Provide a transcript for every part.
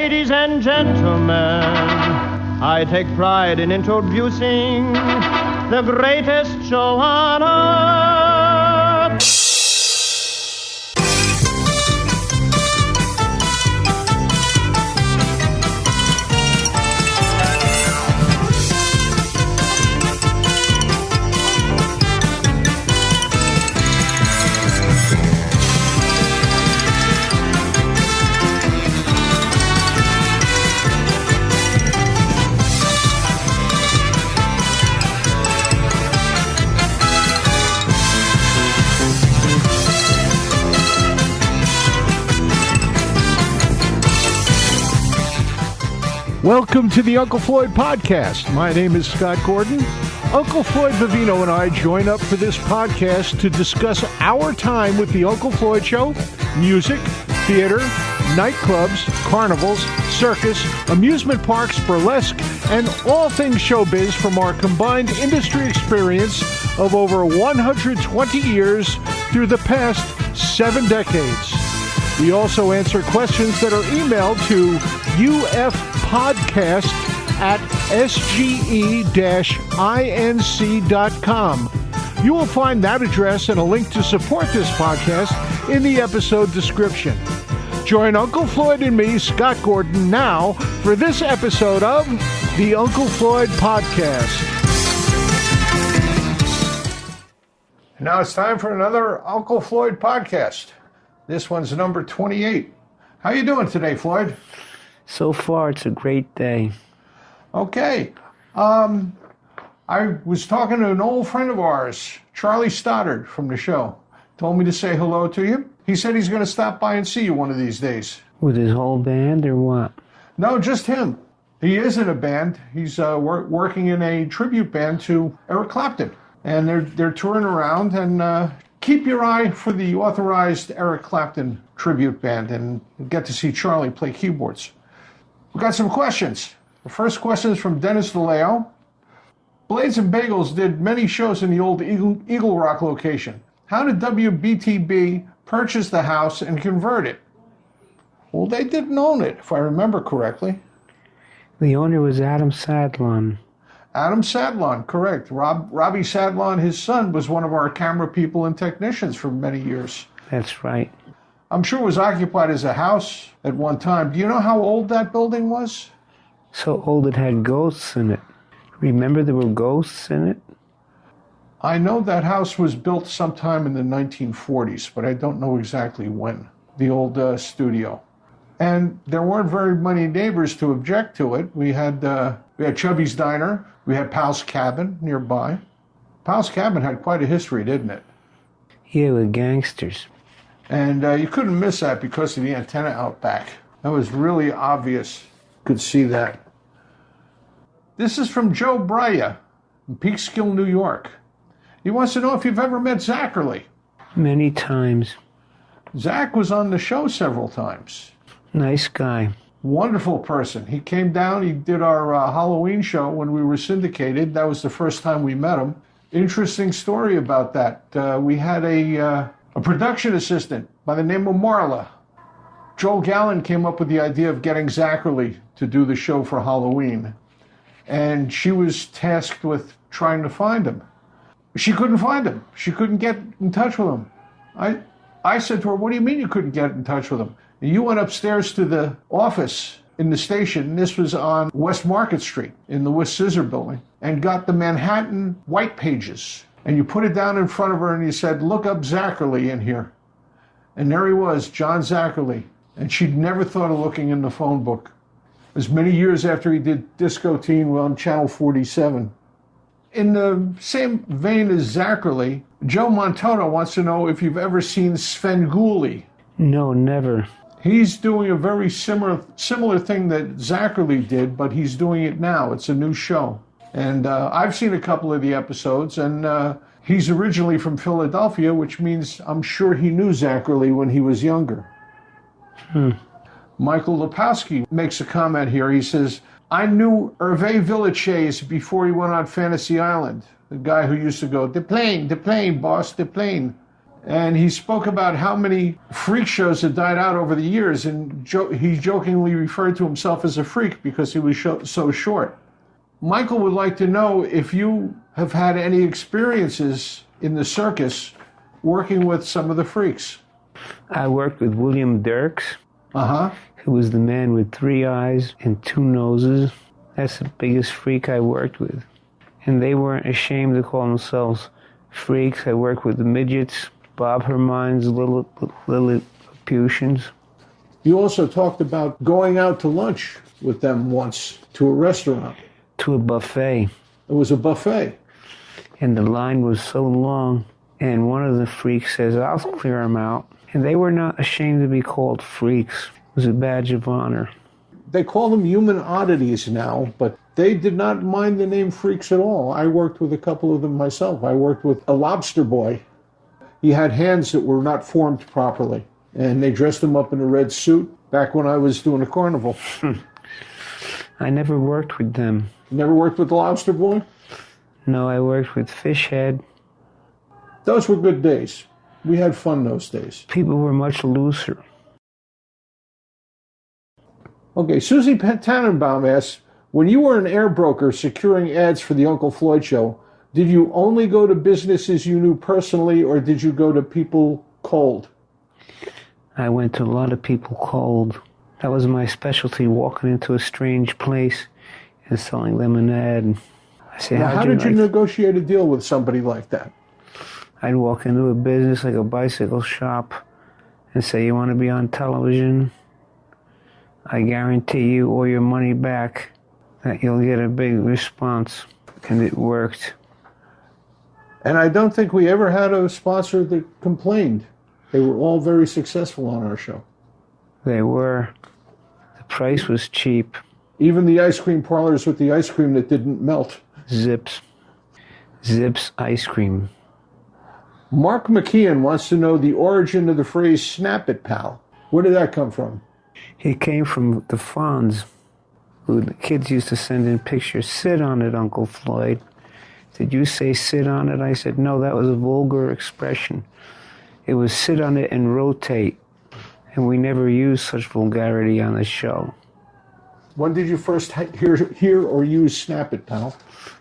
Ladies and gentlemen, I take pride in introducing the greatest show on earth. Welcome to the Uncle Floyd podcast. My name is Scott Gordon. Uncle Floyd Vivino and I join up for this podcast to discuss our time with the Uncle Floyd Show, music, theater, nightclubs, carnivals, circus, amusement parks, burlesque, and all things showbiz from our combined industry experience of over 120 years through the past 7 decades. We also answer questions that are emailed to ufpodcast@sge-inc.com. You will find that address and a link to support this podcast in the episode description. Join Uncle Floyd and me, Scott Gordon, now for this episode of the Uncle Floyd Podcast. Now it's time for another Uncle Floyd Podcast. This one's number 28. How you doing today, Floyd? So far, it's a great day. Okay. I was talking to an old friend of ours, Charlie Stoddard from the show. Told me to say hello to you. He said he's going to stop by and see you one of these days. With his whole band or what? No, just him. He is in a band. He's working in a tribute band to Eric Clapton. And they're touring around, and keep your eye for the authorized Eric Clapton tribute band and get to see Charlie play keyboards. We've got some questions. The first question is from Dennis DeLeo. Blades and Bagels did many shows in the old Eagle Rock location. How did WBTB purchase the house and convert it? Well, they didn't own it, if I remember correctly. The owner was Adam Sadlon. Adam Sadlon, correct. Robbie Sadlon, his son, was one of our camera people and technicians for many years. That's right. I'm sure it was occupied as a house at one time. Do you know how old that building was? So old it had ghosts in it. Remember there were ghosts in it? I know that house was built sometime in the 1940s, but I don't know exactly when. The old studio. And there weren't very many neighbors to object to it. We had Chubby's Diner. We had Pal's Cabin nearby. Pal's Cabin had quite a history, didn't it? Yeah, with gangsters. And you couldn't miss that because of the antenna out back. That was really obvious. You could see that. This is from Joe Brya in Peekskill, New York. He wants to know if you've ever met Zachary. Many times. Zach was on the show several times. Nice guy. Wonderful person. He came down, he did our Halloween show when we were syndicated. That was the first time we met him. Interesting story about that. We had a production assistant by the name of Marla. Joel Gallen came up with the idea of getting Zachary to do the show for Halloween. And she was tasked with trying to find him. She couldn't find him. She couldn't get in touch with him. I said to her, what do you mean you couldn't get in touch with him? You went upstairs to the office in the station, and this was on West Market Street in the West Scissor building, and got the Manhattan white pages. And you put it down in front of her and you said, look up Zachary in here. And there he was, John Zachary. And she'd never thought of looking in the phone book. It was many years after he did Disco Teen on Channel 47. In the same vein as Zachary, Joe Montana wants to know if you've ever seen Svengoolie. No, never. He's doing a very similar thing that Zachary did, but he's doing it now. It's a new show. And I've seen a couple of the episodes, and he's originally from Philadelphia, which means I'm sure he knew Zachary when he was younger. Michael Lepowski makes a comment here. He says, I knew Hervé Villechaize before he went on Fantasy Island, the guy who used to go, the plane, boss, the plane. And he spoke about how many freak shows had died out over the years, and he jokingly referred to himself as a freak because he was so short. Michael would like to know if you have had any experiences in the circus working with some of the freaks. I worked with William Dirks, who was the man with 3 eyes and 2 noses. That's the biggest freak I worked with. And they weren't ashamed to call themselves freaks. I worked with the midgets, Bob Hermines, Lilliputians. You also talked about going out to lunch with them once to a restaurant. To a buffet. It was a buffet. And the line was so long. And one of the freaks says, I'll clear them out. And they were not ashamed to be called freaks. It was a badge of honor. They call them human oddities now, but they did not mind the name freaks at all. I worked with a couple of them myself. I worked with a lobster boy. He had hands that were not formed properly, and they dressed him up in a red suit back when I was doing a carnival. I never worked with them. You never worked with the lobster boy? No, I worked with Fish Head. Those were good days. We had fun those days. People were much looser. Okay, Susie Tannenbaum asks, when you were an air broker securing ads for the Uncle Floyd show, did you only go to businesses you knew personally, or did you go to people cold? I went to a lot of people cold. That was my specialty, walking into a strange place and selling them an ad. I say, how did you negotiate a deal with somebody like that? I'd walk into a business like a bicycle shop and say, you want to be on television? I guarantee you all your money back, that you'll get a big response. And it worked. And I don't think we ever had a sponsor that complained. They were all very successful on our show. They were. The price was cheap. Even the ice cream parlors with the ice cream that didn't melt. Zips ice cream. Mark McKeon wants to know the origin of the phrase "snap it, pal." Where did that come from? It came from the Fonz, who the kids used to send in pictures. Sit on it, Uncle Floyd. Did you say sit on it? I said, no, that was a vulgar expression. It was sit on it and rotate. And we never used such vulgarity on the show. When did you first hear or use snap it, pal?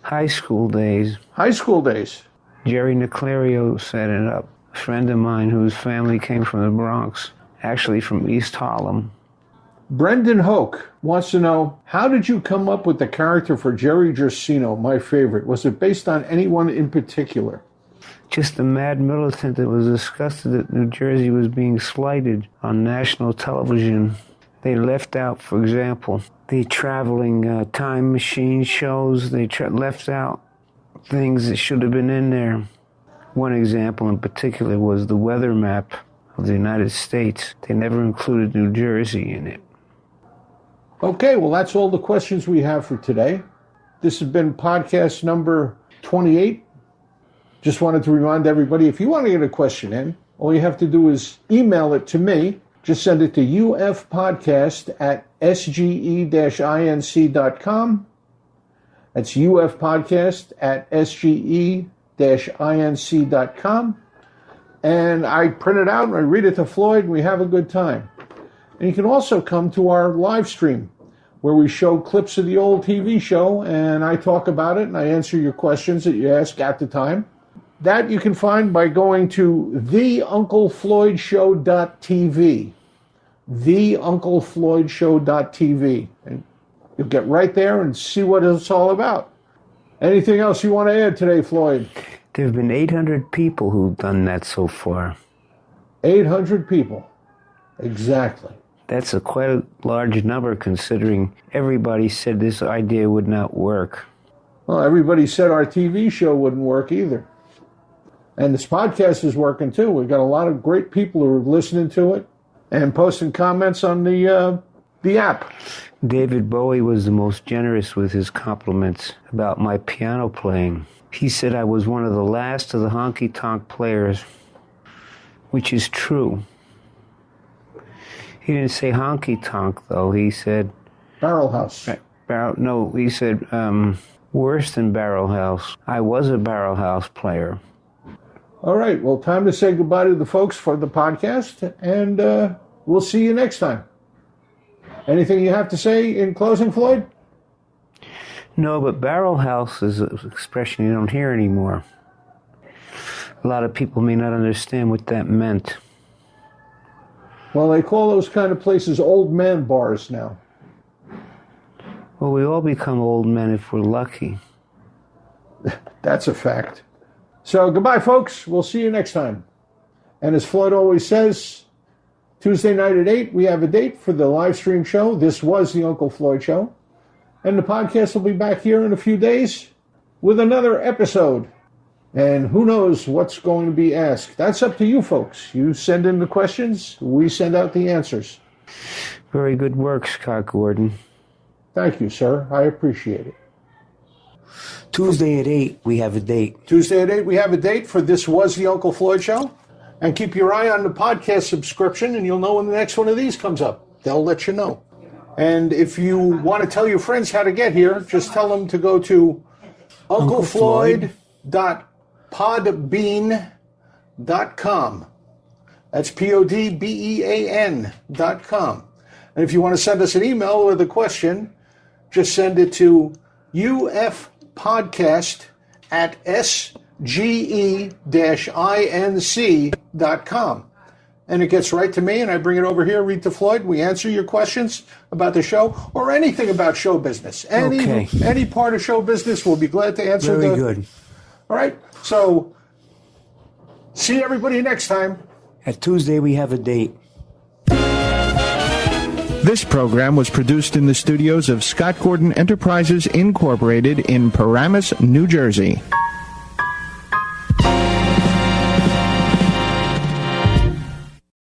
High school days. High school days. Jerry Niclario set it up. A friend of mine whose family came from the Bronx, actually from East Harlem. Brendan Hoke wants to know, how did you come up with the character for Jerry Gersino, my favorite? Was it based on anyone in particular? Just a mad militant that was disgusted that New Jersey was being slighted on national television. They left out, for example, the traveling time machine shows. They left out things that should have been in there. One example in particular was the weather map of the United States. They never included New Jersey in it. Okay, well, that's all the questions we have for today. This has been podcast number 28. Just wanted to remind everybody, if you want to get a question in, all you have to do is email it to me. Just send it to ufpodcast@sge-inc.com. That's ufpodcast@sge-inc.com. And I print it out and I read it to Floyd and we have a good time. And you can also come to our live stream where we show clips of the old TV show and I talk about it and I answer your questions that you ask at the time. That you can find by going to theunclefloydshow.tv. theunclefloydshow.tv. And you'll get right there and see what it's all about. Anything else you want to add today, Floyd? There have been 800 people who've done that so far. 800 people. Exactly. That's quite a large number considering everybody said this idea would not work. Well, everybody said our TV show wouldn't work either. And this podcast is working too. We've got a lot of great people who are listening to it and posting comments on the app. David Bowie was the most generous with his compliments about my piano playing. He said I was one of the last of the honky-tonk players, which is true. He didn't say honky-tonk, though. He said... Barrel House. No, he said worse than Barrel House. I was a Barrel House player. All right. Well, time to say goodbye to the folks for the podcast, and we'll see you next time. Anything you have to say in closing, Floyd? No, but barrel house is an expression you don't hear anymore. A lot of people may not understand what that meant. Well, they call those kind of places old man bars now. Well, we all become old men if we're lucky. That's a fact. So goodbye, folks. We'll see you next time. And as Floyd always says, Tuesday night at 8, we have a date for the live stream show. This was the Uncle Floyd Show. And the podcast will be back here in a few days with another episode. And who knows what's going to be asked. That's up to you folks. You send in the questions, we send out the answers. Very good work, Scott Gordon. Thank you, sir. I appreciate it. Tuesday at 8, we have a date. Tuesday at 8, we have a date for This Was the Uncle Floyd Show. And keep your eye on the podcast subscription, and you'll know when the next one of these comes up. They'll let you know. And if you want to tell your friends how to get here, just tell them to go to unclefloyd.podbean.com. That's PODBEAN.com. And if you want to send us an email with a question, just send it to ufpodcast@sge-inc.com. And it gets right to me, and I bring it over here, read to Floyd. We answer your questions about the show or anything about show business. Any part of show business, we'll be glad to answer. Very good. All right. So, see everybody next time. At Tuesday, we have a date. This program was produced in the studios of Scott Gordon Enterprises, Incorporated in Paramus, New Jersey.